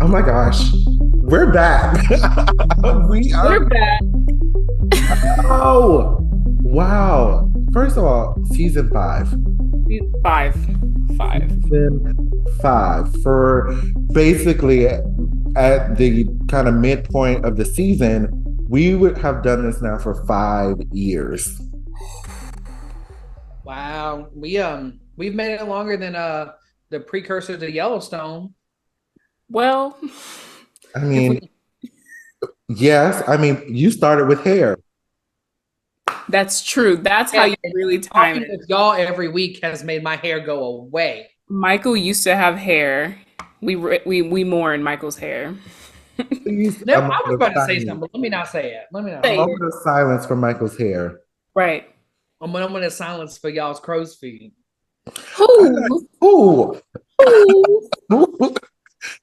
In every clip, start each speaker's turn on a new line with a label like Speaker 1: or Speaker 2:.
Speaker 1: Oh my gosh. We're back. We
Speaker 2: We're
Speaker 1: are.
Speaker 2: back.
Speaker 1: Oh, wow. First of all, season five.
Speaker 2: Five. Five.
Speaker 1: Season five. For basically at the kind of midpoint of the season, we would have done this now for 5 years.
Speaker 3: Wow, we've made it longer than the precursor to Yellowstone.
Speaker 2: Well,
Speaker 1: I
Speaker 2: if
Speaker 1: mean,
Speaker 2: we
Speaker 1: yes, I mean, you started with hair.
Speaker 2: that's true. That's how
Speaker 3: And
Speaker 2: you really time
Speaker 3: talking
Speaker 2: it.
Speaker 3: with y'all every week has made my hair go away.
Speaker 2: Michael used to have hair. We mourn Michael's hair.
Speaker 1: Please, a
Speaker 3: Never, I was
Speaker 1: moment of
Speaker 3: about to say
Speaker 1: silence.
Speaker 3: something, but let me not say it. Let me not
Speaker 1: A
Speaker 3: say
Speaker 2: Say
Speaker 3: it.
Speaker 1: moment
Speaker 2: it.
Speaker 1: of silence for Michael's hair.
Speaker 2: Right.
Speaker 3: I'm gonna silence for y'all's crow's feet.
Speaker 1: I'm like,
Speaker 2: Who?
Speaker 1: ooh,
Speaker 2: Who?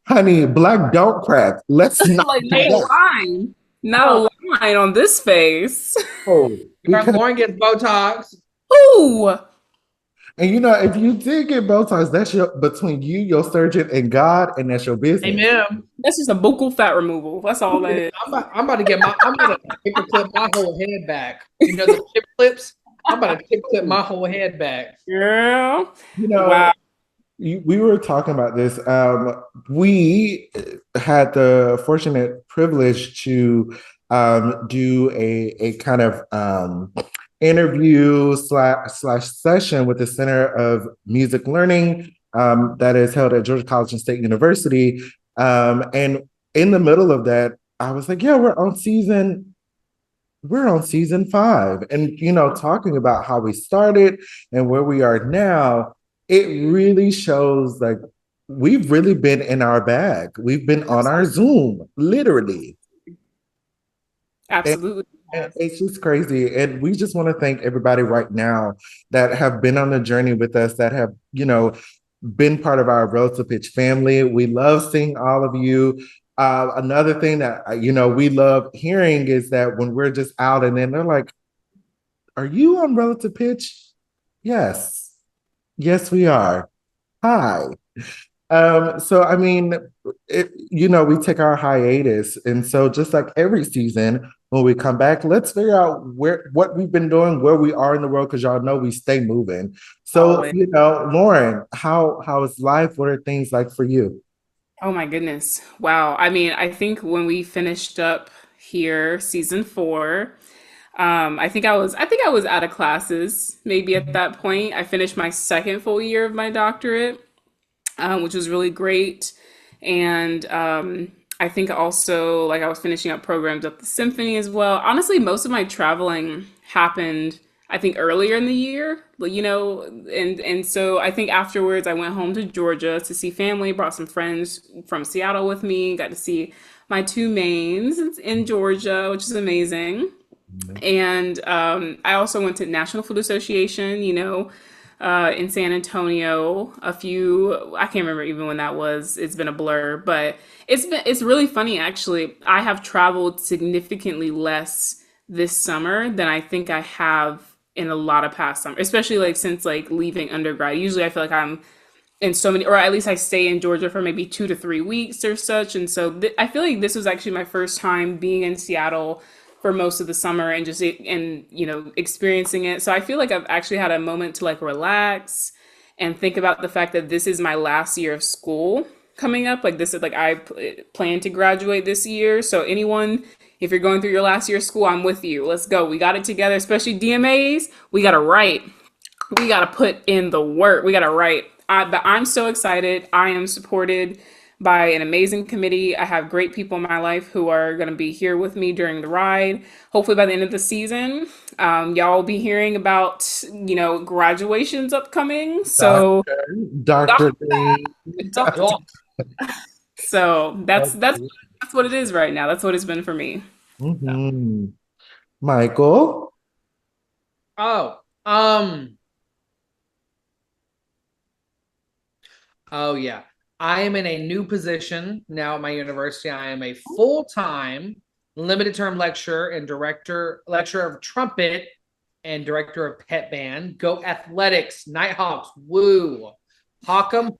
Speaker 1: honey, black don't crack. Let's not
Speaker 2: Like
Speaker 1: do
Speaker 2: not a
Speaker 1: that.
Speaker 2: line. Not
Speaker 3: Oh,
Speaker 2: a line on this face.
Speaker 1: Oh, because
Speaker 3: Lauren gets Botox.
Speaker 2: Who?
Speaker 1: and you know, if you did get Botox, that's your between you, your surgeon, and God, and that's your business.
Speaker 3: Amen.
Speaker 2: That's just a buccal fat removal. That's all that is.
Speaker 3: I'm about to get my. I'm about to paper clip my whole head back. You know the chip clips. I'm about to chip clip my whole head back.
Speaker 2: Girl.
Speaker 1: You
Speaker 2: Wow.
Speaker 1: know, we were talking about this. We had the fortunate privilege to do a kind of interview slash session with the Center of Music Learning that is held at Georgia College and State University. And in the middle of that, I was like, yeah, we're on season five. And, you know, talking about how we started and where we are now, it really shows like we've really been in our bag. We've been on our Zoom, literally. And,
Speaker 2: Absolutely.
Speaker 1: and it's just crazy. And we just want to thank everybody right now that have been on the journey with us, that have, you know, been part of our Relative Pitch family. We love seeing all of you. Another thing that you know we love hearing is that when we're just out and then they're like, "Are you on Relative Pitch?" Yes, yes, we are. Hi. So I mean, you know, we take our hiatus, and so just like every season, when we come back, let's figure out what we've been doing, where we are in the world, because y'all know we stay moving. So,
Speaker 2: Always.
Speaker 1: you know, Lauren, how is life? What are things like for you?
Speaker 2: Oh my goodness. Wow. I mean, I think when we finished up here, season four, I think I was out of classes maybe at that point. I finished my second full year of my doctorate, which was really great. And I think also like I was finishing up programs at the symphony as well. Honestly, most of my traveling happened, I think, earlier in the year, and so I think afterwards I went home to Georgia to see family, brought some friends from Seattle with me, got to see my two mains in Georgia, which is amazing. And I also went to National Food Association, in San Antonio. I can't remember even when that was. It's been a blur, but it's really funny actually. I have traveled significantly less this summer than I think I have in a lot of past summer, especially like since like leaving undergrad. Usually I feel like I'm in so many, or at least I stay in Georgia for maybe 2 to 3 weeks or such. And so I feel like this was actually my first time being in Seattle for most of the summer and just experiencing it. So I feel like I've actually had a moment to like relax and think about the fact that this is my last year of school coming up. Like this is like plan to graduate this year. So anyone, if you're going through your last year of school, I'm with you. Let's go. We got it together, especially DMAs. We got to write. We got to put in the work. We got to write. But I'm so excited. I am supported by an amazing committee. I have great people in my life who are going to be here with me during the ride. Hopefully, by the end of the season, y'all will be hearing about graduations upcoming. So,
Speaker 1: Dr. Lee.
Speaker 3: Y'all.
Speaker 2: so that's what it is right now. That's what it's been for me. So.
Speaker 1: Mhm. Michael.
Speaker 3: Oh, oh yeah. I am in a new position now at my university. I am a full-time limited term lecturer and lecturer of trumpet and director of pet band. Go Athletics, Nighthawks, woo. Hawkem,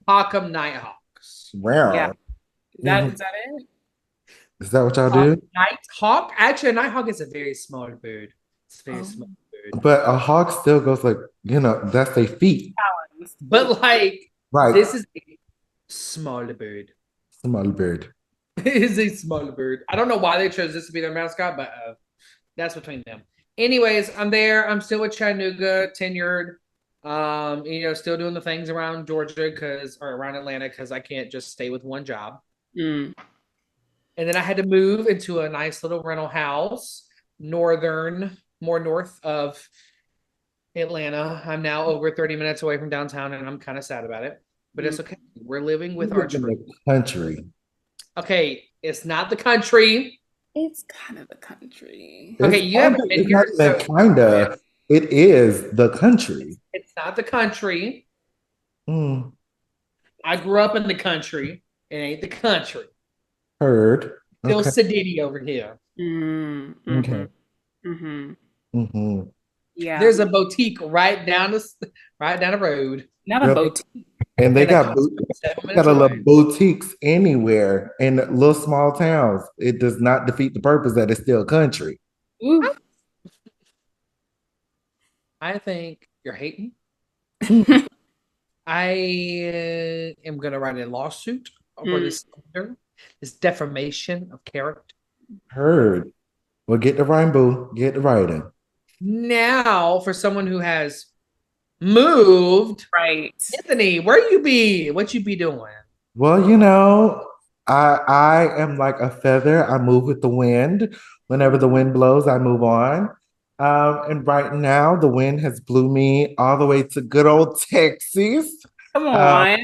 Speaker 3: Nighthawks.
Speaker 2: Yeah.
Speaker 1: Wow. Mhm.
Speaker 2: is that it?
Speaker 1: Is that what y'all do?
Speaker 3: Nighthawk. Actually, a nighthawk is a very small bird. It's a very
Speaker 2: Oh,
Speaker 3: small bird.
Speaker 1: But a hawk still goes like, that's their feet.
Speaker 2: talons.
Speaker 3: But like
Speaker 1: Right.
Speaker 3: this is a small bird.
Speaker 1: Small bird.
Speaker 3: It is a small bird. I don't know why they chose this to be their mascot, but that's between them. Anyways, I'm there. I'm still with Chattanooga, tenured. Still doing the things around Georgia or around Atlanta because I can't just stay with one job.
Speaker 2: Mm.
Speaker 3: And then I had to move into a nice little rental house, more north of Atlanta. I'm now over 30 minutes away from downtown, and I'm kind of sad about it. But it's okay. We're living with
Speaker 1: You
Speaker 3: our
Speaker 1: live in
Speaker 3: tree.
Speaker 1: the country.
Speaker 3: Okay, it's not the country.
Speaker 2: It's kind of the country.
Speaker 3: Okay, you haven't been here, so
Speaker 1: Kinda. It is the country.
Speaker 3: it's not the country.
Speaker 1: Mm,
Speaker 3: I grew up in the country. It ain't the country.
Speaker 1: heard.
Speaker 3: Still
Speaker 1: Okay.
Speaker 3: Sedity over here.
Speaker 2: Mm,
Speaker 1: Okay.
Speaker 2: mm-hmm.
Speaker 1: Mm-hmm.
Speaker 2: Yeah.
Speaker 3: There's a boutique right down the road.
Speaker 2: Not a
Speaker 1: Yep.
Speaker 2: boutique.
Speaker 1: And they
Speaker 3: And a
Speaker 1: got
Speaker 3: Costco 7
Speaker 1: got
Speaker 3: minutes
Speaker 1: a
Speaker 3: away.
Speaker 1: little boutiques anywhere in little small towns. It does not defeat the purpose that it's still country.
Speaker 2: Ooh.
Speaker 3: I think you're hating. I am going to write a lawsuit for this defamation of character.
Speaker 1: Heard. Well, get the rhyme, boo. Get the writing.
Speaker 3: Now, for someone who has moved,
Speaker 2: Right.
Speaker 3: Anthony, where you be? What you be doing?
Speaker 1: Well, I am like a feather. I move with the wind. Whenever the wind blows, I move on. And right now, the wind has blew me all the way to good old Texas.
Speaker 2: Come
Speaker 1: Um,
Speaker 2: on.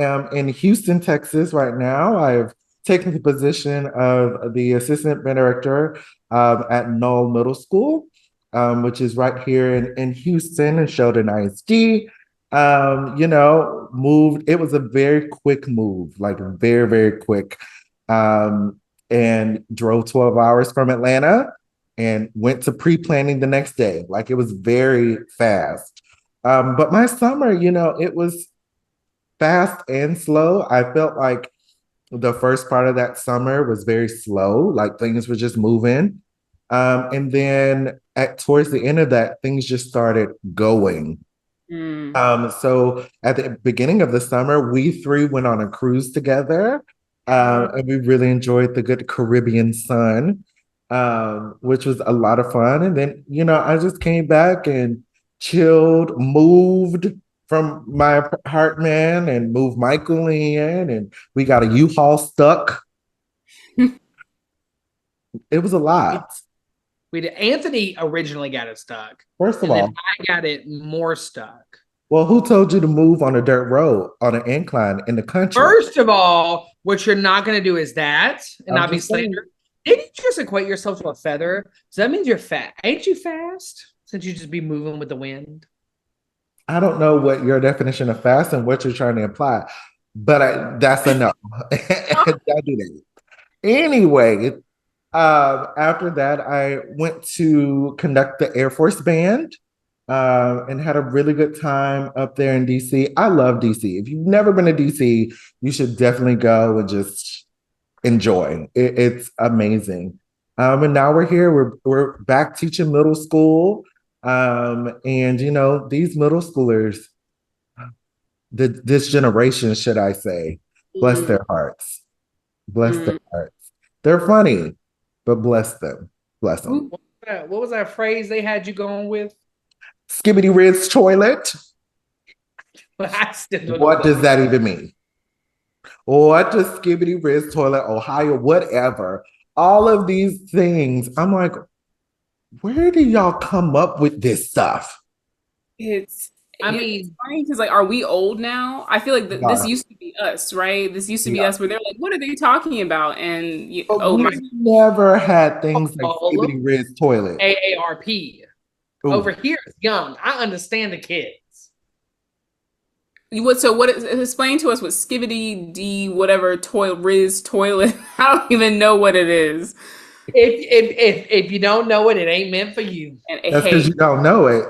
Speaker 1: I'm in Houston, Texas right now. I've taken the position of the assistant director at Knoll Middle School, which is right here in Houston and Sheldon ISD. Moved. It was a very quick move, like very, very quick. And drove 12 hours from Atlanta and went to pre-planning the next day. Like it was very fast. But my summer, it was fast and slow. I felt like the first part of that summer was very slow, like things were just moving. And then towards the end of that, things just started going.
Speaker 2: Mm.
Speaker 1: So at the beginning of the summer, we three went on a cruise together, and we really enjoyed the good Caribbean sun, which was a lot of fun. And then, I just came back and chilled, moved from my apartment and moved Michael in, and we got a U-Haul stuck. It was a lot.
Speaker 3: Anthony originally got it stuck.
Speaker 1: First of
Speaker 3: And then
Speaker 1: all,
Speaker 3: I got it more stuck.
Speaker 1: well, who told you to move on a dirt road on an incline in the country?
Speaker 3: First of all, what you're not going to do is that and
Speaker 1: I'm
Speaker 3: not be
Speaker 1: just saying.
Speaker 3: slandered. Didn't you just equate yourself to a feather? So that means you're fat. Ain't you fast? Since you just be moving with the wind.
Speaker 1: I don't know what your definition of fast and what you're trying to imply, but that's a no. Don't do that. Anyway, after that, I went to conduct the Air Force Band and had a really good time up there in DC. I love DC. If you've never been to DC, you should definitely go and just enjoy. It's amazing. And now we're here. We're back teaching middle school. And these middle schoolers, this generation, should I say, bless their hearts. Bless their hearts. They're funny, but bless them. Bless them.
Speaker 3: What was that phrase they had you going with?
Speaker 1: Skibbity Riz toilet. What does that even mean? What does Skibbity Riz toilet, Ohio, whatever? All of these things. I'm like, where do y'all come up with this stuff?
Speaker 2: It's funny because are we old now? I feel like this used to be us, right? This used to be us where they're like, what are they talking about? And
Speaker 1: we never had things like Skibbity Riz toilet.
Speaker 3: AARP. Ooh. Over here is young. I understand the kids.
Speaker 2: Explain to us what Skibbity D whatever Riz toilet. I don't even know what it is.
Speaker 3: If you don't know it, it ain't meant for you.
Speaker 1: That's because you don't know it.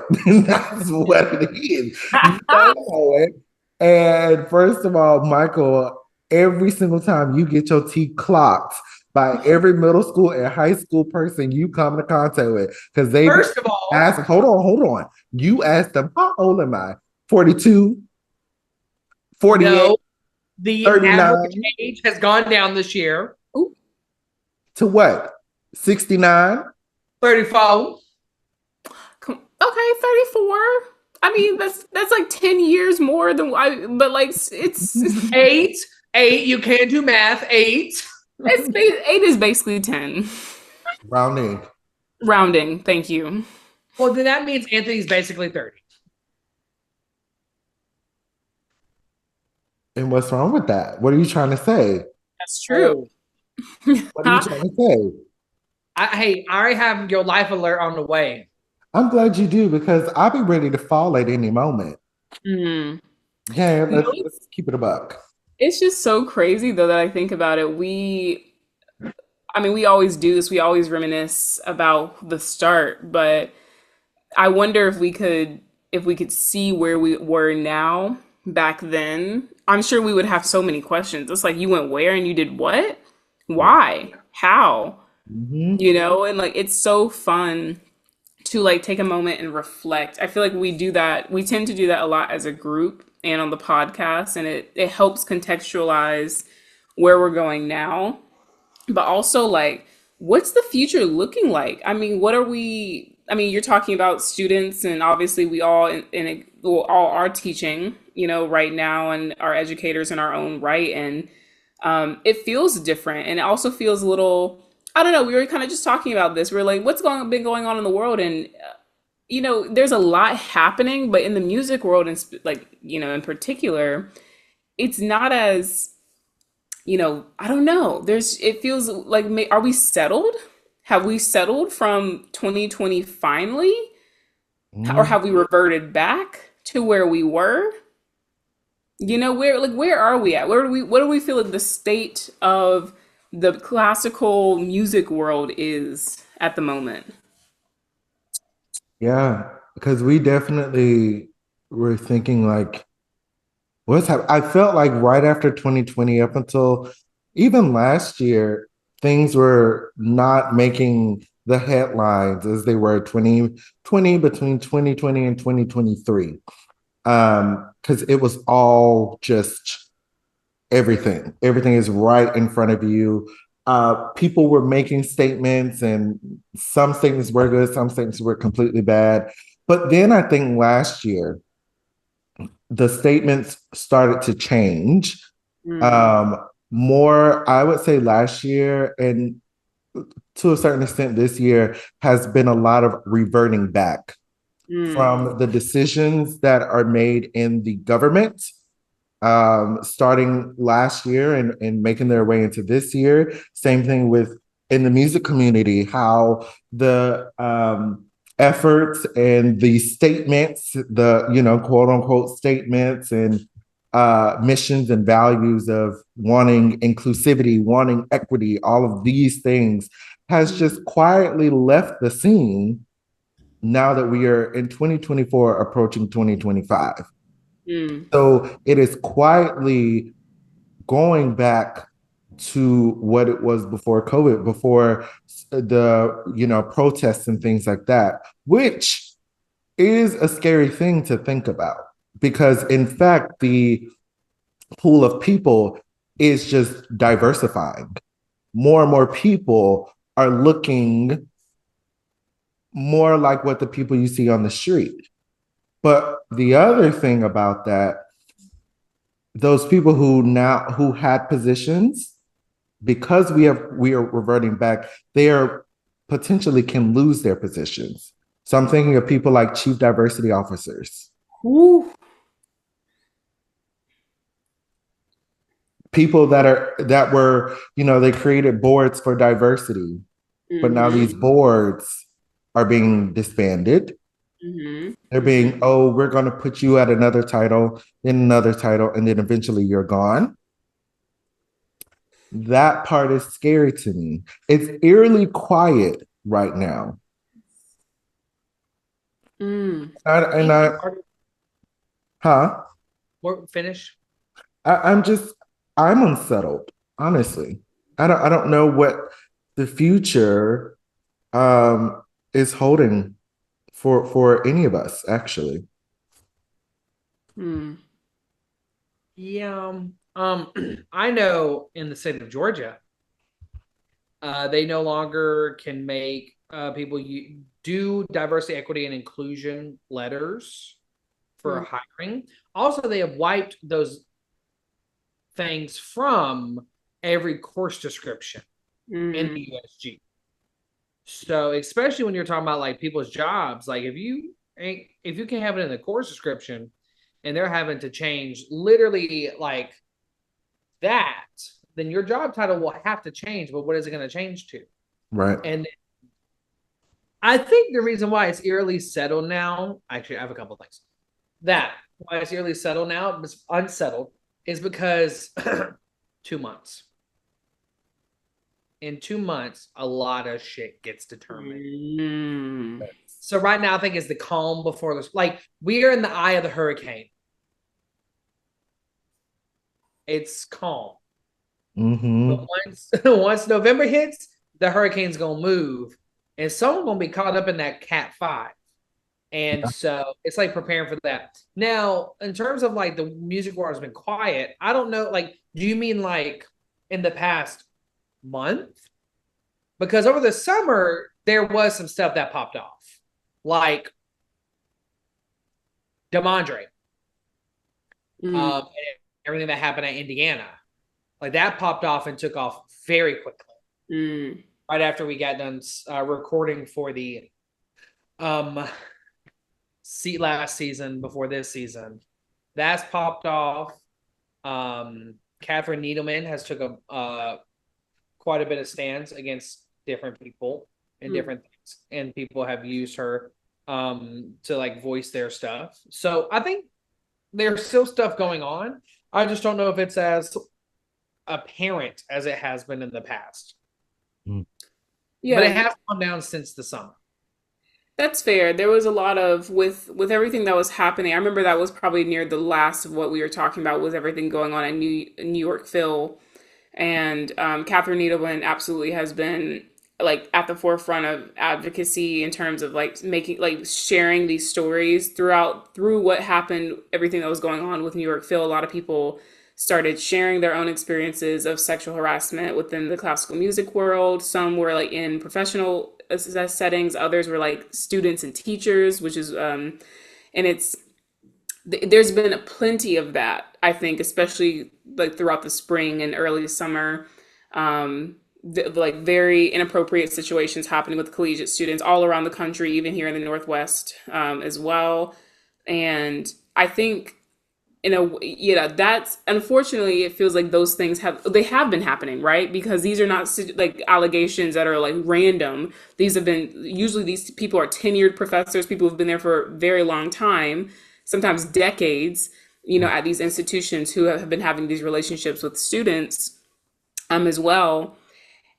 Speaker 1: That's what it is. You don't know it. And first of all, Michael, every single time you get your teeth clocked by every middle school and high school person you come into contact with. Because they
Speaker 3: First of all,
Speaker 1: ask, hold on. You ask them, how old am I? 42, 48,
Speaker 3: no, the average
Speaker 1: 39
Speaker 3: age has gone down this year.
Speaker 2: Ooh,
Speaker 1: to what? 69?
Speaker 3: 34.
Speaker 2: okay, 34. I mean, that's like 10 years more than I, but like it's
Speaker 3: Eight. You can't do math. Eight.
Speaker 2: eight is basically 10.
Speaker 1: Rounding.
Speaker 2: Rounding, thank you.
Speaker 3: Well, then that means Anthony's basically 30.
Speaker 1: And what's wrong with that? What are you trying to say?
Speaker 2: That's true.
Speaker 1: What are you trying to say?
Speaker 3: Hey, I already have your life alert on the way.
Speaker 1: I'm glad you do because I'll be ready to fall at any moment.
Speaker 2: Mm.
Speaker 1: Yeah,
Speaker 2: No,
Speaker 1: let's keep it a buck.
Speaker 2: it's just so crazy though that I think about it. I mean, we always do this. We always reminisce about the start, but I wonder if we could see where we were now back then. I'm sure we would have so many questions. It's like you went where and you did what? Why? How?
Speaker 1: Mhm.
Speaker 2: You know, and like it's so fun to like take a moment and reflect. I feel like we do that. We tend to do that a lot as a group and on the podcast, and it helps contextualize where we're going now, but also like what's the future looking like? I mean, what are we? I mean, you're talking about students, and obviously we all all are teaching, you know, right now, and are educators in our own right, and it feels different, and it also feels a little. I don't know. We were kind of just talking about this. We are like, what's been going on in the world, and you know, there's a lot happening, but in the music world, and like you know, in particular, it's not as you know, I don't know. It feels like, are we settled? Have we settled from 2020 finally? Or
Speaker 1: Mhm.
Speaker 2: have we reverted back to where we were? You know, where are we at? What do we feel like the state of the classical music world is at the moment?
Speaker 1: Yeah, because we definitely were thinking like, what's happening? I felt like right after 2020, up until even last year, things were not making the headlines as they were 2020 between 2020 and 2023. Because it was all just everything. Everything is right in front of you. People were making statements, and some statements were good, some statements were completely bad. But then I think last year, the statements started to change.
Speaker 2: Mm,
Speaker 1: Um, More, I would say last year, and to a certain extent this year, has been a lot of reverting back
Speaker 2: mm,
Speaker 1: from the decisions that are made in the government starting last year and making their way into this year. Same thing with in the music community, how the efforts and the statements, the quote unquote statements and missions and values of wanting inclusivity, wanting equity, all of these things has just quietly left the scene now that we are in 2024 approaching 2025.
Speaker 2: mm,
Speaker 1: So it is quietly going back to what it was before COVID, before the protests and things like that, which is a scary thing to think about because in fact the pool of people is just diversifying. More and more people are looking more like what the people you see on the street. But the other thing about that, those people who had positions, because we are reverting back, they are potentially can lose their positions. So I'm thinking of people like chief diversity officers,
Speaker 2: ooh,
Speaker 1: people that were, they created boards for diversity, but now these
Speaker 2: mm-hmm,
Speaker 1: boards are being disbanded.
Speaker 2: mm-hmm,
Speaker 1: They're
Speaker 2: mm-hmm.
Speaker 1: being, oh, we're going to put you at another title, then another title, and then eventually you're gone. That part is scary to me. It's eerily quiet right now.
Speaker 2: Mm.
Speaker 1: And I, huh?
Speaker 3: Finish.
Speaker 1: I'm just, I'm unsettled, honestly. I don't know what the future um is holding for any of us, actually.
Speaker 2: Hmm.
Speaker 3: Yeah. I know in the state of Georgia, they no longer can make people do diversity, equity, and inclusion letters
Speaker 2: Hmm.
Speaker 3: for hiring. Also, they have wiped those things from every course description in
Speaker 2: Hmm.
Speaker 3: the USG. So, especially when you're talking about like people's jobs, like if you can have it in the course description and they're having to change literally like that, then your job title will have to change. But what is it going to change to?
Speaker 1: Right.
Speaker 3: And I think the reason why it's eerily settled now, actually, I have a couple of things. That why it's eerily settled now, it's unsettled, is because 2 months. In 2 months, a lot of shit gets determined.
Speaker 2: Hmm.
Speaker 3: So right now, I think it's the calm before this. Like we are in the eye of the hurricane. It's calm, but
Speaker 1: Mm-hmm.
Speaker 3: once November hits, the hurricane's gonna move, and someone's gonna be caught up in that Cat 5. And so it's like preparing for that. Now, in terms of like the music world has been quiet, I don't know. Like, do you mean like in the past month? Because over the summer, there was some stuff that popped off, like Demondre,
Speaker 2: Hmm.
Speaker 3: and everything that happened at Indiana. Like that popped off and took off very quickly.
Speaker 2: Hmm.
Speaker 3: Right after we got done recording for the um seat last season before this season, that's popped off. Catherine Needleman has took a quite a bit of stands against different people and
Speaker 2: Hmm.
Speaker 3: different things, and people have used her to like voice their stuff. So I think there's still stuff going on. I just don't know if it's as apparent as it has been in the past, but
Speaker 2: Yeah,
Speaker 3: it has calmed down since the summer.
Speaker 2: that's fair. There was a lot of with everything that was happening. I remember that was probably near the last of what we were talking about was everything going on in New York Phil, and Catherine Needleman absolutely has been like at the forefront of advocacy in terms of like making like sharing these stories through what happened, everything that was going on with New York Phil. A lot of people started sharing their own experiences of sexual harassment within the classical music world. Some were like in professional settings, others were like students and teachers, which is and it's there's been plenty of that, I think, especially like throughout the spring and early summer. Like very inappropriate situations happening with collegiate students all around the country, even here in the Northwest as well. And I think in a yeah, that's unfortunately it feels like those things have been happening, right? Because these are not like allegations that are like random. These have been usually these people are tenured professors, people who've been there for a very long time, sometimes decades, at these institutions who have been having these relationships with students as well.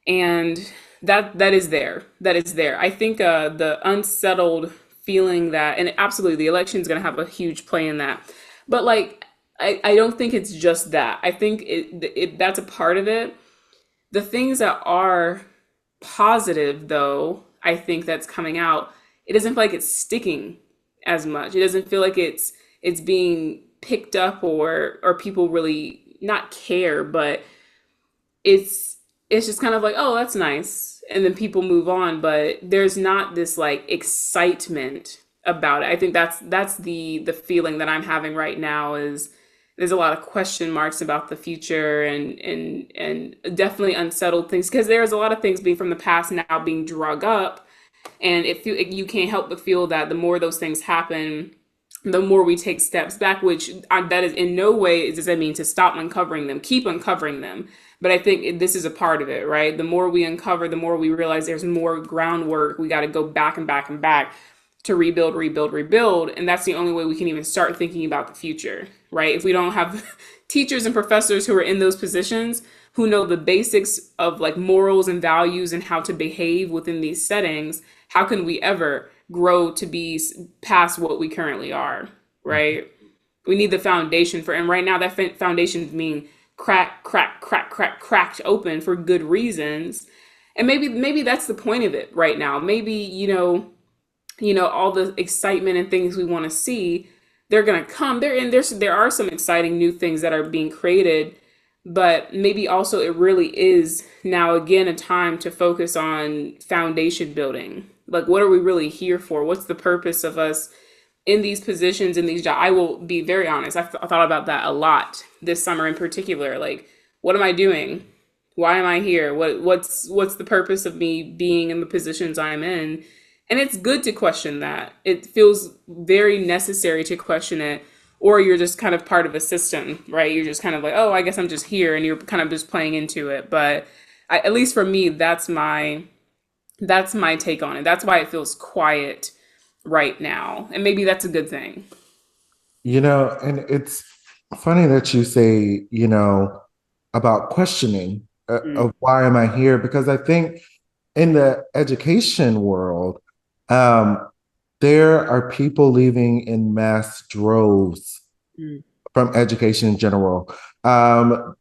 Speaker 2: And that is there. That is there. I think the unsettled feeling that, and absolutely the election is going to have a huge play in that. But like, I don't think it's just that. I think that's a part of it. The things that are positive, though, I think that's coming out, it doesn't feel like it's sticking as much. It doesn't feel like it's being picked up or people really not care, but it's just kind of like, oh, that's nice, and then people move on, but there's not this like excitement about it. I think that's the feeling that I'm having right now is there's a lot of question marks about the future and definitely unsettled things because there's a lot of things being from the past now being drug up, and you can't help but feel that the more those things happen, the more we take steps back, which that is in no way does that mean to stop uncovering them, keep uncovering them. But I think this is a part of it, right? The more we uncover, the more we realize there's more groundwork. We got to go back and back and back to rebuild, rebuild, rebuild. And that's the only way we can even start thinking about the future, right? If we don't have teachers and professors who are in those positions who know the basics of like morals and values and how to behave within these settings, how can we ever grow to be past what we currently are, right? We need the foundation for, and right now that foundation is being cracked open for good reasons. And maybe that's the point of it right now. Maybe, all the excitement and things we want to see, they're gonna come. There are some exciting new things that are being created, but maybe also it really is now again a time to focus on foundation building. Like, what are we really here for? What's the purpose of us in these positions, in these jobs? I will be very honest. I thought about that a lot this summer in particular. Like, what am I doing? Why am I here? What's the purpose of me being in the positions I'm in? And it's good to question that. It feels very necessary to question it, or you're just kind of part of a system, right? You're just kind of like, oh, I guess I'm just here, and you're kind of just playing into it. But at least for me, that's my take on it. That's why it feels quiet right now, and maybe that's a good thing.
Speaker 1: And it's funny that you say, about questioning
Speaker 2: Mm,
Speaker 1: of why am I here? Because I think in the education world, um, there are people leaving in mass droves
Speaker 2: mm,
Speaker 1: from education in general.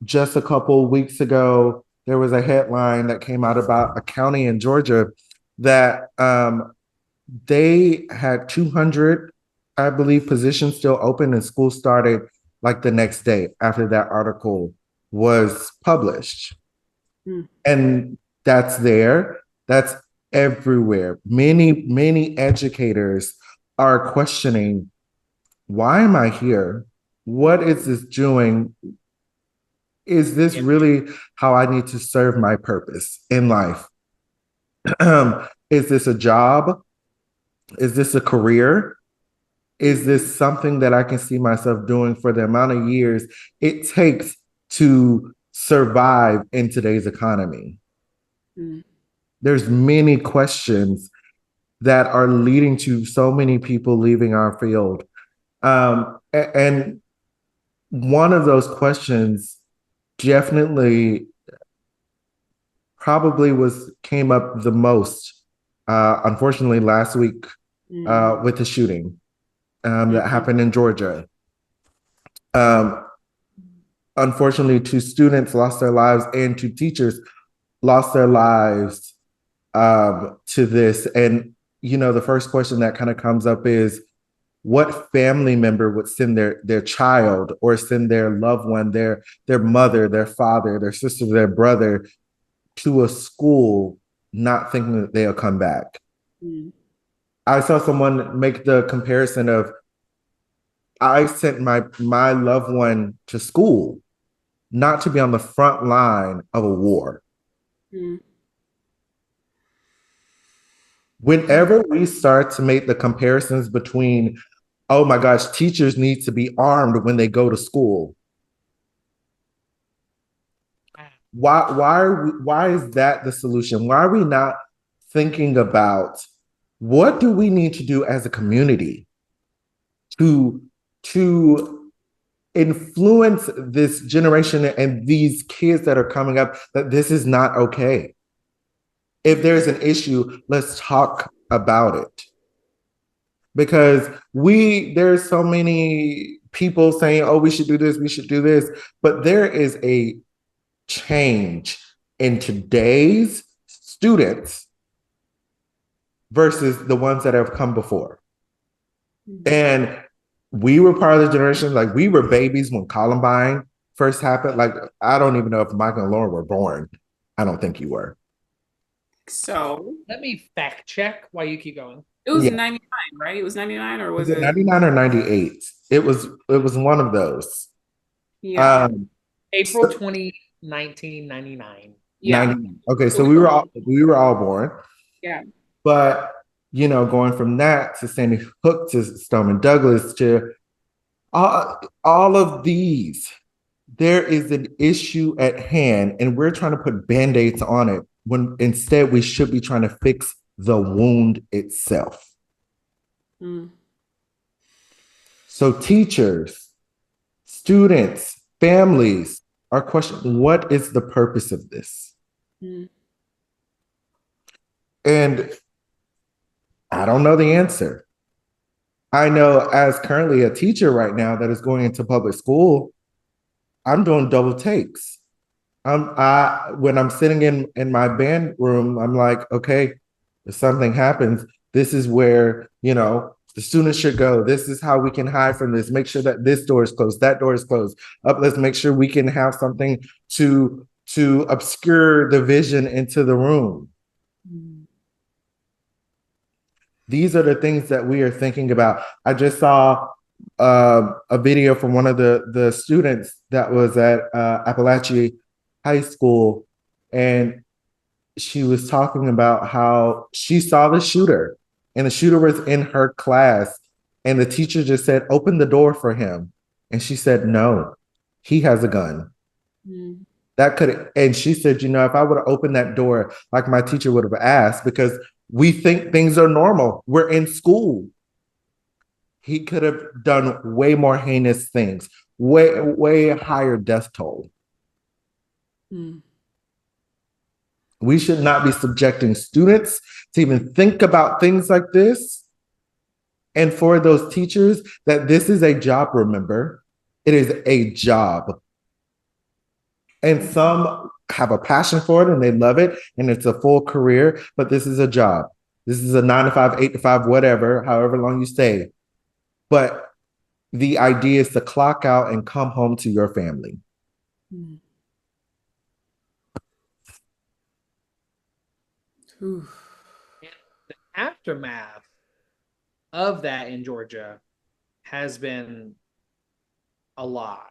Speaker 1: Just a couple weeks ago, there was a headline that came out about a county in Georgia that they had 200, I believe, positions still open, and school started like the next day after that article was published.
Speaker 2: mm,
Speaker 1: And that's there, that's everywhere. Many educators are questioning, why am I here? What is this doing? Is this
Speaker 3: Yeah.
Speaker 1: really how I need to serve my purpose in life? Is this a job? Is this a career? Is this something that I can see myself doing for the amount of years it takes to survive in today's economy?
Speaker 2: mm,
Speaker 1: There's many questions that are leading to so many people leaving our field. And one of those questions definitely probably came up the most, unfortunately, last week
Speaker 2: mm,
Speaker 1: with the shooting that
Speaker 2: mm,
Speaker 1: happened in Georgia. Um, Unfortunately, two students lost their lives and two teachers lost their lives to this. And, the first question that kind of comes up is, what family member would send their child or send their loved one, their mother, their father, their sister, their brother to a school not thinking that they'll come back?
Speaker 2: mm,
Speaker 1: I saw someone make the comparison of, I sent my loved one to school not to be on the front line of a war.
Speaker 2: mm.
Speaker 1: Whenever we start to make the comparisons between, oh my gosh, teachers need to be armed when they go to school. Why is that the solution? Why are we not thinking about, what do we need to do as a community to to influence this generation and these kids that are coming up that this is not okay? If there's an issue, let's talk about it. Because there's so many people saying, oh, we should do this, we should do this, but there is a change in today's students versus the ones that have come before. And we were part of the generation, like, we were babies when Columbine first happened. Like, I don't even know if Michael and Lauren were born. I don't think you were.
Speaker 2: So
Speaker 3: Let me fact check while you keep going.
Speaker 2: it was
Speaker 1: Yeah.
Speaker 2: 99, right? It was 99, or
Speaker 1: Was
Speaker 2: was
Speaker 1: it
Speaker 2: it?
Speaker 1: 99 or 98? It was one of those.
Speaker 2: Yeah,
Speaker 1: Um,
Speaker 3: April 20, 1999.
Speaker 2: yeah.
Speaker 1: 90. Okay,
Speaker 2: So
Speaker 1: so
Speaker 2: we
Speaker 1: we
Speaker 2: were
Speaker 1: were
Speaker 2: all,
Speaker 1: all born.
Speaker 2: yeah.
Speaker 1: But going from that to Sandy Hook to Stoneman Douglas to all of these, there is an issue at hand, and we're trying to put band-aids on it when instead we should be trying to fix the wound itself.
Speaker 2: Mm,
Speaker 1: So teachers, students, families are questioning, what is the purpose of this?
Speaker 2: mm,
Speaker 1: And I don't know the answer. I know, as currently a teacher right now that is going into public school, I'm doing double takes. I when I'm sitting in my band room, I'm like, okay, if something happens, this is where, the students should go. This is how we can hide from this. Make sure that this door is closed, that door is closed. Up, let's make sure we can have something to obscure the vision into the room.
Speaker 2: Mm.
Speaker 1: These are the things that we are thinking about. I just saw a video from one of the students that was at Appalachia High School, and she was talking about how she saw the shooter, and the shooter was in her class, and the teacher just said, "Open the door for him," and she said, "No, he has a gun."
Speaker 2: Mm.
Speaker 1: That could, and she said, if I would have opened that door like my teacher would have asked, because we think things are normal. We're in school. He could have done way more heinous things, way higher death toll.
Speaker 2: Mm.
Speaker 1: We should not be subjecting students to even think about things like this. And for those teachers, that this is a job, remember, it is a job. And some have a passion for it and they love it and it's a full career, but this is a job. This is a 9 to 5, 8 to 5, whatever, however long you stay. But the idea is to clock out and come home to your family.
Speaker 2: Mm. Ooh.
Speaker 3: The aftermath of that in Georgia has been a lot.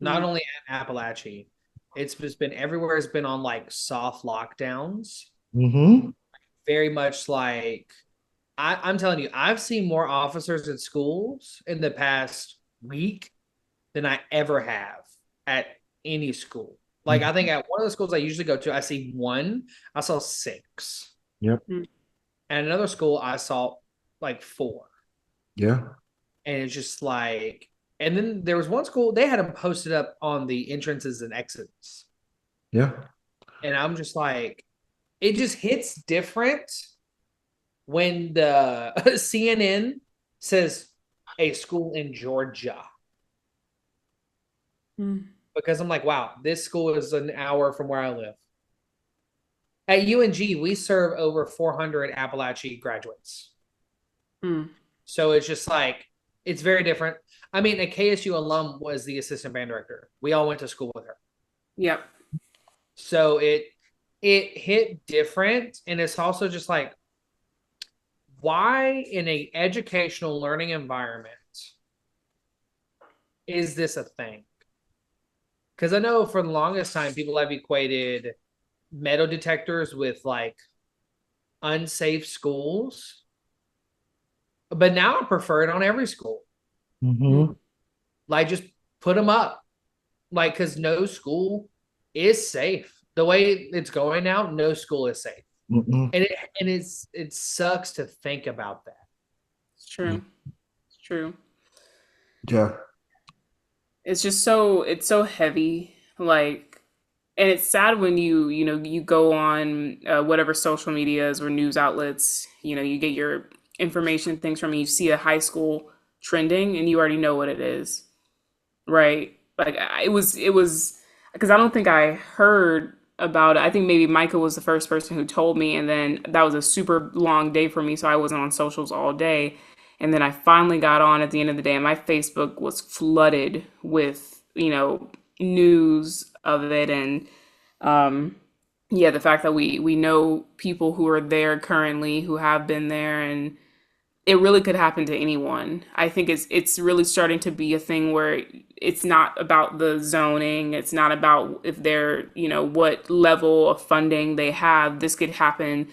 Speaker 3: Not only at Appalachia, it's just been everywhere. It's been on like soft lockdowns.
Speaker 1: Mm-hmm.
Speaker 3: Very much like I'm telling you, I've seen more officers at schools in the past week than I ever have at any school. Like I think at one of the schools I usually go to, I see one. I saw 6.
Speaker 1: Yep.
Speaker 3: At another school, I saw like 4.
Speaker 1: Yeah.
Speaker 3: And it's just like, and then there was one school, they had them posted up on the entrances and exits.
Speaker 1: Yeah.
Speaker 3: And I'm just like, it just hits different when the CNN says a school in Georgia.
Speaker 2: Mm.
Speaker 3: Because I'm like, wow, this school is an hour from where I live. At UNG, we serve over 400 Appalachia graduates.
Speaker 2: Mm.
Speaker 3: So it's just like, it's very different. I mean, a KSU alum was the assistant band director. We all went to school with her.
Speaker 2: Yep.
Speaker 3: So it hit different. And it's also just like, why in a educational learning environment is this a thing? Because I know for the longest time, people have equated metal detectors with like unsafe schools. But now I prefer it on every school.
Speaker 1: Mm-hmm.
Speaker 3: Like just put them up. Like, because no school is safe. The way it's going now, no school is safe.
Speaker 1: Mm-mm.
Speaker 3: And it sucks to think about that.
Speaker 2: It's true. It's true.
Speaker 1: Yeah.
Speaker 2: It's just it's so heavy. Like, and it's sad when you go on whatever social medias or news outlets, you get your information things from, and you see a high school trending and you already know what it is. Right. Like it was because I don't think I heard about it. I think maybe Micah was the first person who told me, and then that was a super long day for me, so I wasn't on socials all day. And then I finally got on at the end of the day, and my Facebook was flooded with, news of it, and yeah, the fact that we know people who are there currently who have been there, and it really could happen to anyone. I think it's really starting to be a thing where it's not about the zoning. It's not about if they're, what level of funding they have. This could happen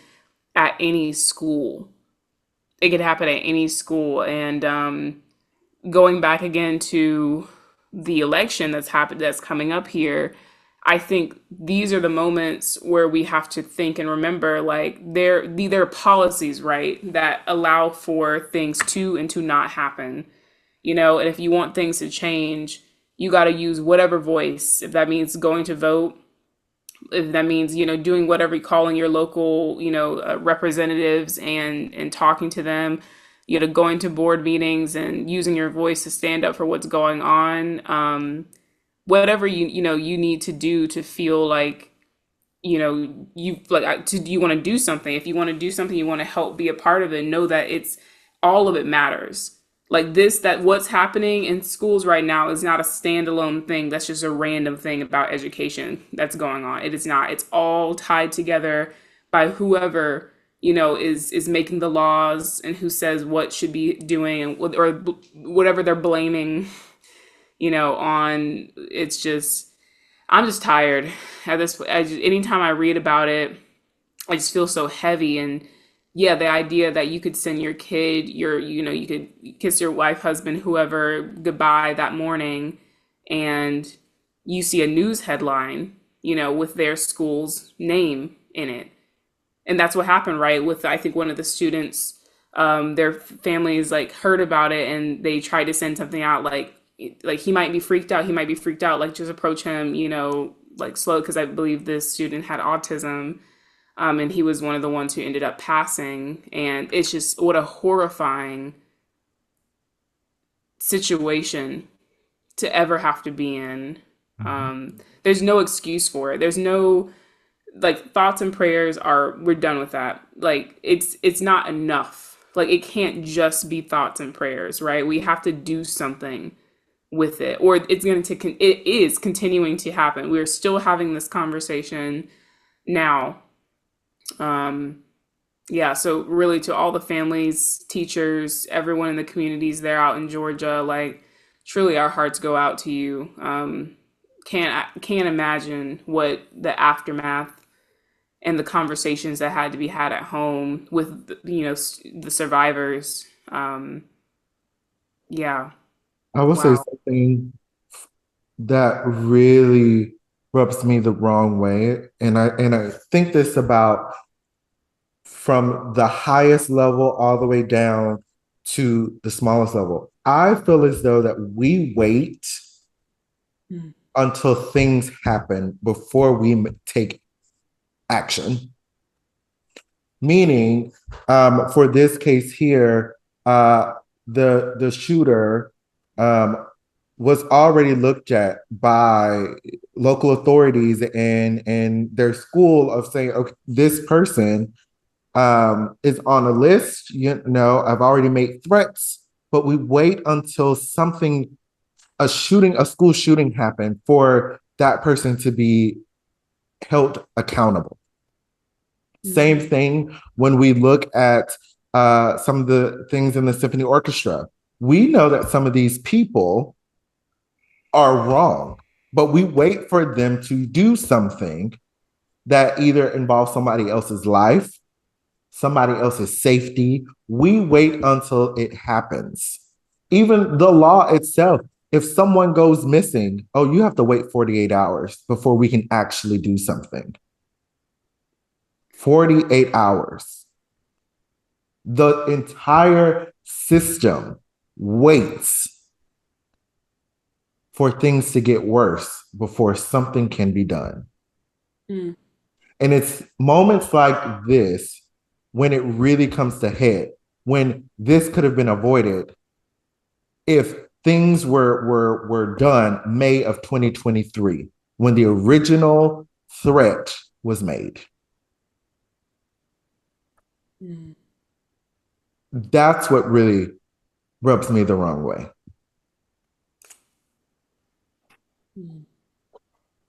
Speaker 2: at any school. It could happen at any school. And going back again to the election that's coming up here, I think these are the moments where we have to think and remember, like, there are policies, right, that allow for things to and to not happen. And if you want things to change, you got to use whatever voice. If that means going to vote, if that means, doing whatever, calling your local, representatives and talking to them, going to board meetings and using your voice to stand up for what's going on. whatever you need to do to feel like you like you want to do something. If you want to do something, you want to help be a part of it, know that it's all of it matters. Like this, that what's happening in schools right now is not a standalone thing. That's just a random thing about education that's going on. It is not. It's all tied together by whoever is making the laws and who says what should be doing and or whatever they're blaming on. It's just I'm just tired at this. Anytime I read about it, I just feel so heavy. And yeah, the idea that you could send your kid, you could kiss your wife, husband, whoever goodbye that morning, and you see a news headline, with their school's name in it. And that's what happened, right? With, I think, one of the students, their families like heard about it and they tried to send something out like he might be freaked out. He might be freaked out. Like just approach him, like slow, because I believe this student had autism, and he was one of the ones who ended up passing. And it's just what a horrifying situation to ever have to be in. There's no excuse for it. There's no like thoughts and prayers are we're done with that. Like it's not enough. Like it can't just be thoughts and prayers, right? We have to do something with it, or it's going to it is continuing to happen. We're still having this conversation now. Yeah, so really to all the families, teachers, everyone in the communities there out in Georgia, like truly our hearts go out to you. Can't imagine what the aftermath and the conversations that had to be had at home with the survivors. Yeah.
Speaker 1: I will say
Speaker 2: Wow.
Speaker 1: something that really rubs me the wrong way, and I think this about from the highest level all the way down to the smallest level. I feel as though that we wait until things happen before we take action. Meaning, for this case here, the shooter was already looked at by local authorities and their school of saying, okay, this person is on a list. I've already made threats, but we wait until a school shooting happened for that person to be held accountable. Same thing when we look at some of the things in the symphony orchestra. We know that some of these people are wrong, but we wait for them to do something that either involves somebody else's life, somebody else's safety. We wait until it happens. Even the law itself, if someone goes missing, oh, you have to wait 48 hours before we can actually do something. 48 hours. The entire system waits for things to get worse before something can be done. And it's moments like this when it really comes to head, when this could have been avoided if things were done May of 2023, when the original threat was made. That's what really rubs me the wrong way.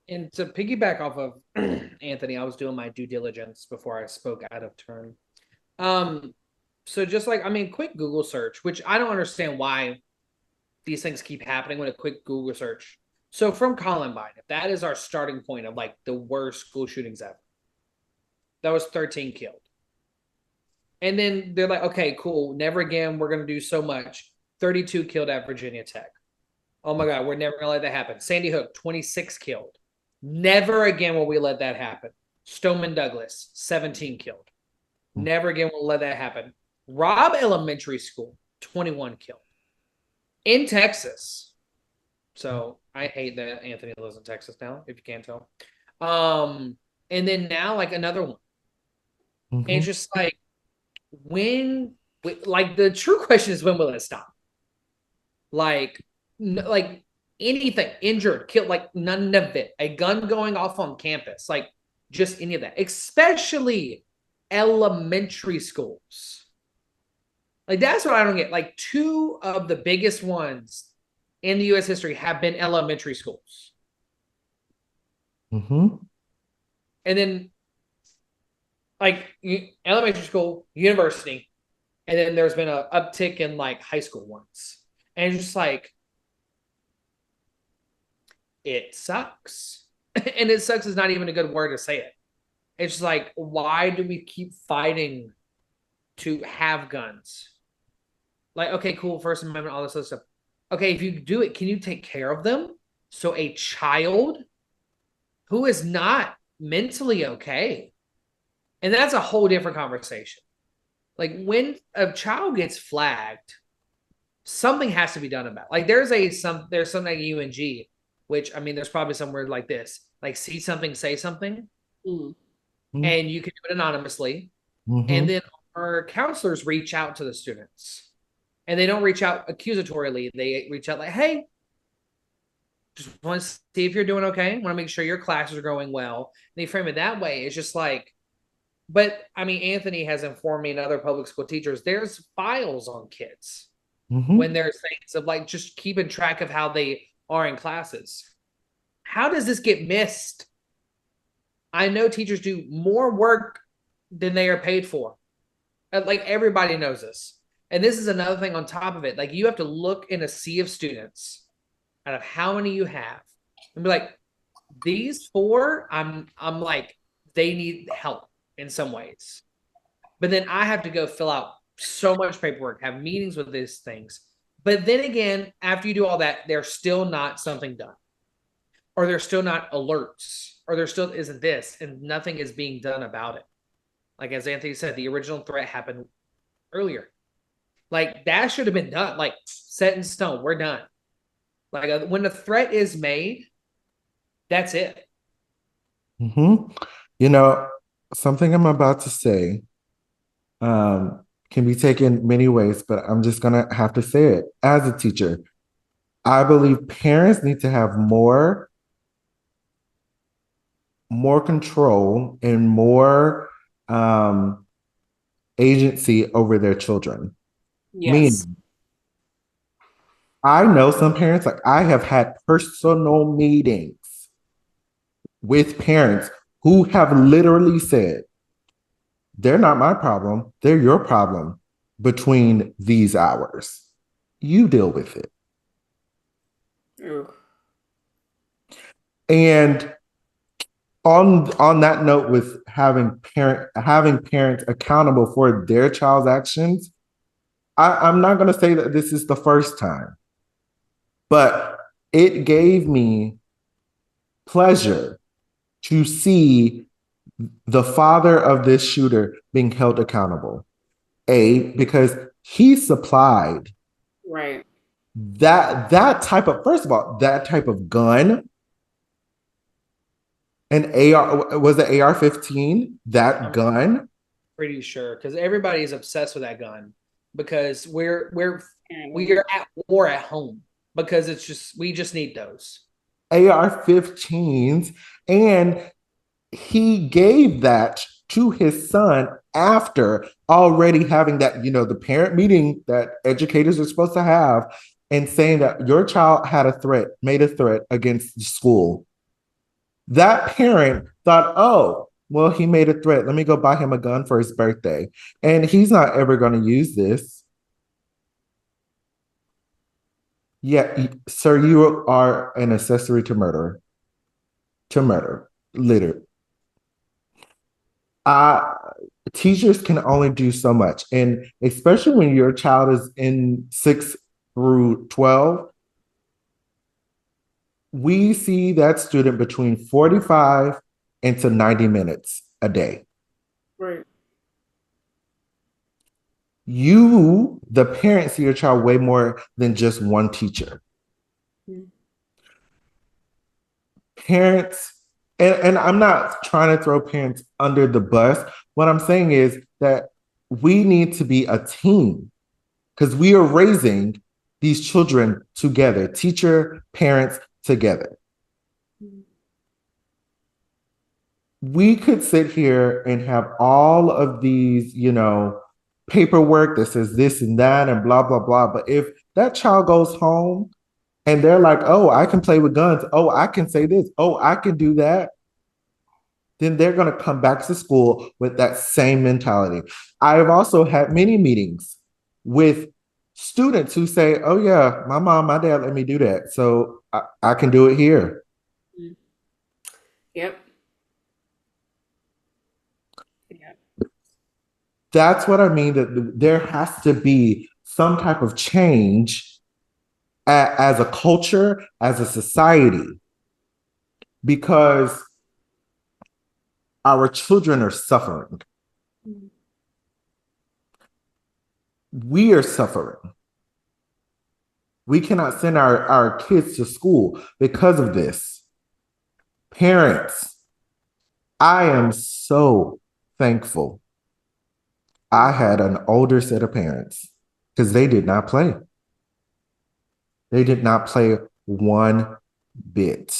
Speaker 3: And to piggyback off of Anthony, I was doing my due diligence before I spoke out of turn. So just like, quick Google search, which I don't understand why these things keep happening with a quick Google search. So from Columbine, if that is our starting point of like the worst school shootings ever, that was 13 killed. And then they're like, okay, cool. Never again. We're going to do so much. 32 killed at Virginia Tech. Oh my God. We're never going to let that happen. Sandy Hook, 26 killed. Never again will we let that happen. Stoneman Douglas, 17 killed. Never again will let that happen. Robb Elementary School, 21 killed. In Texas. So I hate that Anthony lives in Texas now, if you can't tell. And then now like another one. And it's just like, the true question is, when will it stop? Like anything, injured, killed, like none of it. A gun going off on campus, like just any of that, especially elementary schools. Like that's what I don't get. Like two of the biggest ones in the U.S. history have been elementary schools.
Speaker 1: Mm-hmm.
Speaker 3: And then like elementary school, university, and then there's been an uptick in like high school ones. And it's just like, it sucks. And it sucks is not even a good word to say it. It's just like, why do we keep fighting to have guns? Like, okay, cool, First Amendment, all this other stuff. Okay, if you do it, can you take care of them? So a child who is not mentally okay, and that's a whole different conversation. Like when a child gets flagged, something has to be done about it. Like there's something like UNG, which I mean, there's probably somewhere like this, like see something, say something, and you can do it anonymously. And then our counselors reach out to the students, and they don't reach out accusatorily. They reach out like, hey, just want to see if you're doing okay. Want to make sure your classes are going well. And they frame it that way. It's just like, but I mean, Anthony has informed me and other public school teachers, there's files on kids when there's things of like just keeping track of how they are in classes. How does this get missed? I know teachers do more work than they are paid for. Like everybody knows this. And this is another thing on top of it. Like you have to look in a sea of students out of how many you have and be like, these four, I'm like, they need help in some ways. But then I have to go fill out so much paperwork, have meetings with these things. But then again, after you do all that, there's still not something done. Or there's still not alerts. Or there still isn't this. And nothing is being done about it. Like as Anthony said, the original threat happened earlier. Like that should have been done. Like set in stone. We're done. Like when the threat is made, that's it.
Speaker 1: You know, something I'm about to say can be taken many ways, but I'm just going to have to say it. As a teacher, I believe parents need to have more control and more agency over their children.
Speaker 2: Yes.
Speaker 1: Meaning, I know some parents, like I have had personal meetings with parents who have literally said, they're not my problem, they're your problem between these hours. You deal with it.
Speaker 2: Ugh.
Speaker 1: And on that note, with having parents accountable for their child's actions, I'm not going to say that this is the first time, but it gave me pleasure to see the father of this shooter being held accountable. Because he supplied
Speaker 2: Right.
Speaker 1: that type of, first of all, that type of gun, an AR, was it AR-15, that gun?
Speaker 3: Pretty sure, because everybody is obsessed with that gun because we are at war at home because it's just we just need those
Speaker 1: AR-15s, and he gave that to his son after already having that, the parent meeting that educators are supposed to have, and saying that your child made a threat against the school. That parent thought, oh, well, he made a threat. Let me go buy him a gun for his birthday. And he's not ever going to use this. Yeah, sir, you are an accessory to murder. Literally. Teachers can only do so much. And especially when your child is in 6 through 12, we see that student between 45 into 90 minutes a day.
Speaker 2: Right.
Speaker 1: You, the parent, see your child way more than just one teacher. Parents, and I'm not trying to throw parents under the bus. What I'm saying is that we need to be a team because we are raising these children together, teacher, parents together. We could sit here and have all of these, paperwork that says this and that and blah, blah, blah. But if that child goes home and they're like, oh, I can play with guns. Oh, I can say this. Oh, I can do that. Then they're going to come back to school with that same mentality. I have also had many meetings with students who say, oh, yeah, my mom, my dad let me do that. So I can do it here.
Speaker 2: Yep. Yep.
Speaker 1: That's what I mean, that there has to be some type of change as a culture, as a society, because our children are suffering. We are suffering. We cannot send our kids to school because of this. Parents, I am so thankful I had an older set of parents because they did not play. They did not play one bit.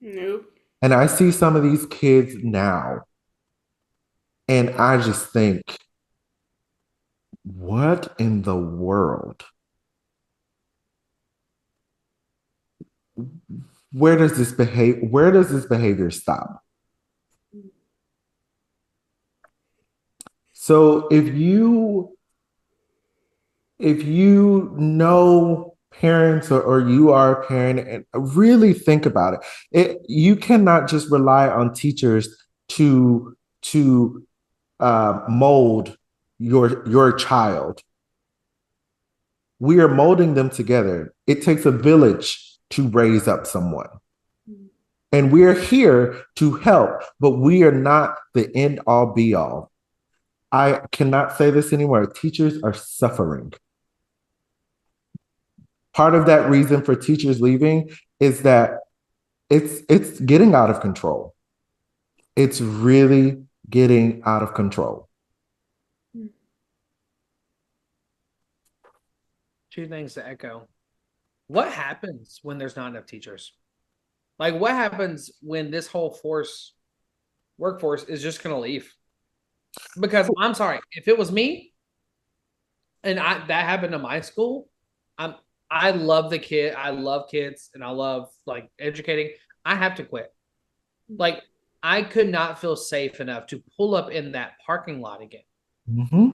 Speaker 2: Nope.
Speaker 1: And I see some of these kids now, and I just think, what in the world? Where does this behavior stop? So if you know parents, or you are a parent, and really think about it, you cannot just rely on teachers to mold your child. We are molding them together. It takes a village to raise up someone. And we're here to help, but we are not the end all be all. I cannot say this anymore. Teachers are suffering. Part of that reason for teachers leaving is that it's getting out of control. It's really getting out of control.
Speaker 3: Two things to echo. What happens when there's not enough teachers? Like, what happens when this whole workforce is just going to leave? Because I'm sorry, if it was me and that happened to my school, I love the kid. I love kids and I love like educating. I have to quit. Like, I could not feel safe enough to pull up in that parking lot again.
Speaker 1: Mm-hmm.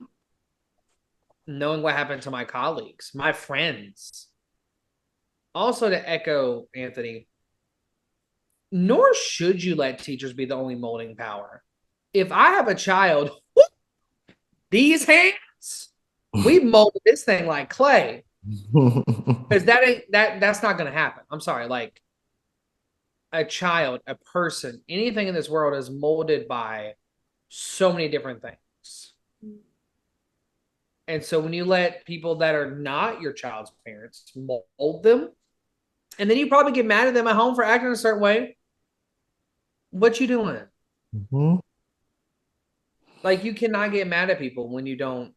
Speaker 3: Knowing what happened to my colleagues, my friends. Also, to echo Anthony, nor should you let teachers be the only molding power. If I have a child, these hands, we molded this thing like clay. Because that's not going to happen. I'm sorry. Like, a child, a person, anything in this world is molded by so many different things. And so when you let people that are not your child's parents mold them, and then you probably get mad at them at home for acting a certain way, what you doing?
Speaker 1: Mm-hmm.
Speaker 3: Like, you cannot get mad at people when you don't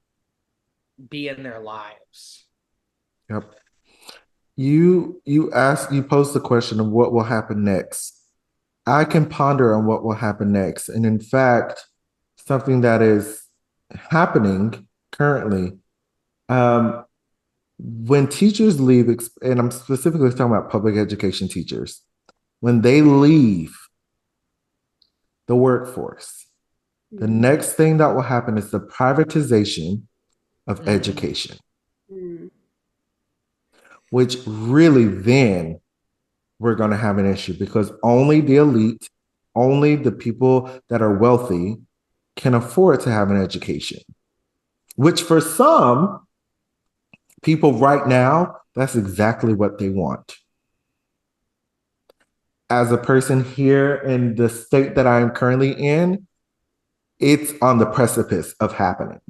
Speaker 3: be in their lives.
Speaker 1: Yep. You posed the question of what will happen next. I can ponder on what will happen next. And in fact, something that is happening currently, when teachers leave, and I'm specifically talking about public education teachers, when they leave the workforce, the next thing that will happen is the privatization of education. Which really then we're going to have an issue, because only the elite, only the people that are wealthy can afford to have an education, which for some people right now, that's exactly what they want. As a person here in the state that I am currently in, it's on the precipice of happening.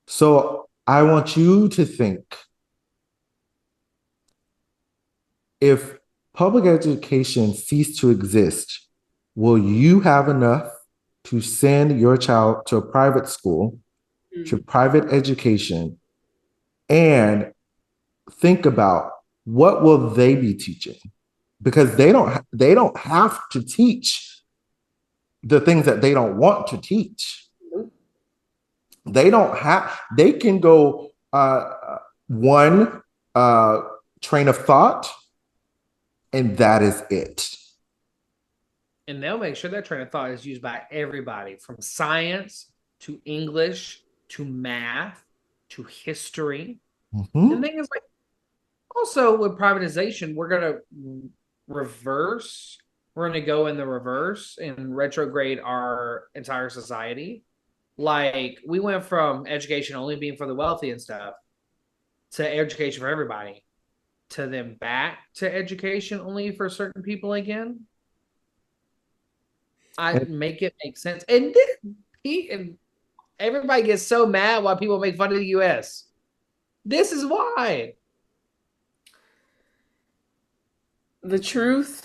Speaker 1: So I want you to think, if public education ceased to exist, will you have enough to send your child to a private school to private education and think about what will they be teaching, because they don't have to teach the things that they don't want to teach. They can go one train of thought, and that is it.
Speaker 3: And they'll make sure that train of thought is used by everybody, from science to English to math to history.
Speaker 1: Mm-hmm.
Speaker 3: The thing is, like, also with privatization, we're going to go in the reverse and retrograde our entire society. Like, we went from education only being for the wealthy and stuff to education for everybody, to then back to education only for certain people again. I make it make sense. And everybody gets so mad while people make fun of the US. This is why.
Speaker 2: The truth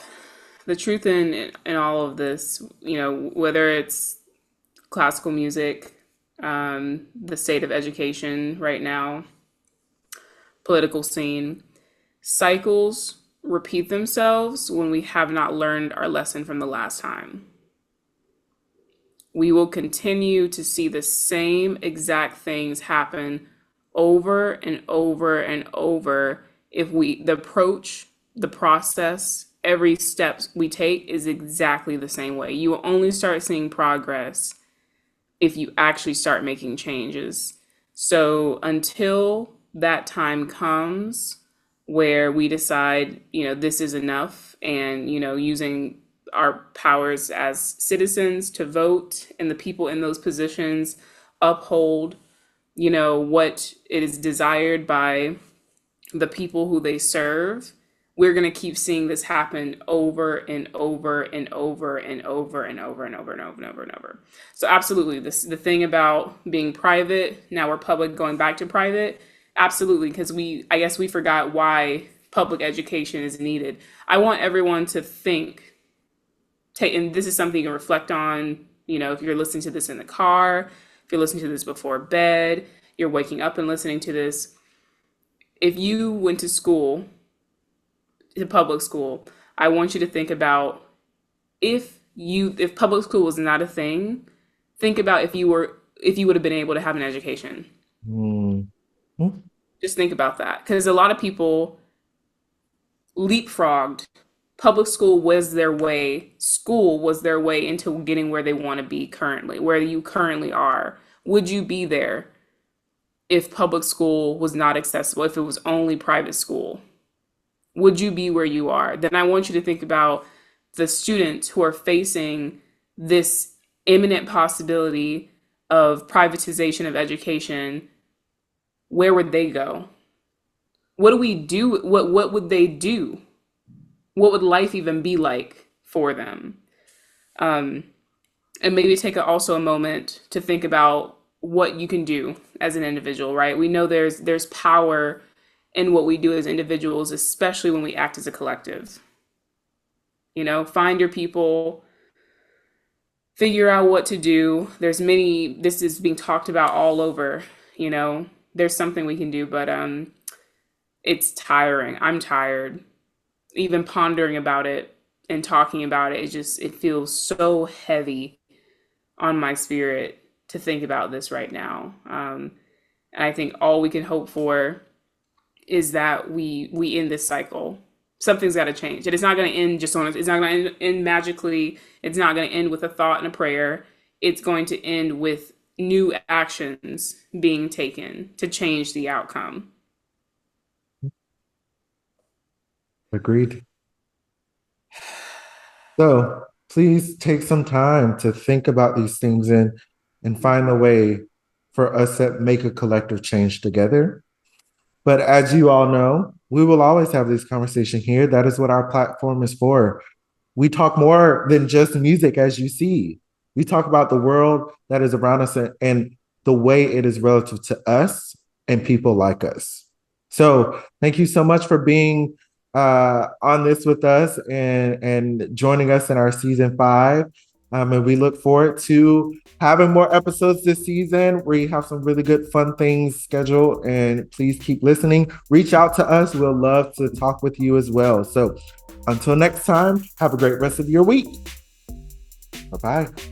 Speaker 2: in all of this, whether it's classical music, the state of education right now, political scene, cycles repeat themselves when we have not learned our lesson from the last time. We will continue to see the same exact things happen over and over and over if the approach, the process, every step we take is exactly the same way. You will only start seeing progress if you actually start making changes. So until that time comes where we decide, this is enough, and, using our powers as citizens to vote, and the people in those positions uphold, what it is desired by the people who they serve, we're going to keep seeing this happen over and over and over and over and over and over and over and over and over. So absolutely, the thing about being private, now we're public, going back to private, absolutely, because I guess we forgot why public education is needed. I want everyone to and this is something you can reflect on, if you're listening to this in the car, if you're listening to this before bed, you're waking up and listening to this. If you went to school, to public school, I want you to think about if public school was not a thing, think about if you would have been able to have an education.
Speaker 1: Mm-hmm.
Speaker 2: Just think about that, because a lot of people leapfrogged. Public school was their way into getting where they want to be currently, where you currently are. Would you be there if public school was not accessible, if it was only private school? Would you be where you are? Then I want you to think about the students who are facing this imminent possibility of privatization of education. Where would they go? What do we do? What would they do? What would life even be like for them? And maybe take also a moment to think about what you can do as an individual, right? We know there's power in what we do as individuals, especially when we act as a collective. Find your people, figure out what to do. This is being talked about all over, there's something we can do, but it's tiring. I'm tired. Even pondering about it and talking about it, it feels so heavy on my spirit to think about this right now. And I think all we can hope for is that we end this cycle. Something's got to change. It's not going to end it's not going to end magically. It's not going to end with a thought and a prayer. It's going to end with new actions being taken to change the outcome.
Speaker 1: Agreed. So please take some time to think about these things and find a way for us to make a collective change together. But as you all know, we will always have this conversation here. That is what our platform is for. We talk more than just music, as you see. We talk about the world that is around us and the way it is relative to us and people like us. So thank you so much for being on this with us and joining us in our season 5. And we look forward to having more episodes this season. We have some really good, fun things scheduled, and please keep listening. Reach out to us. We'll love to talk with you as well. So until next time, have a great rest of your week. Bye-bye.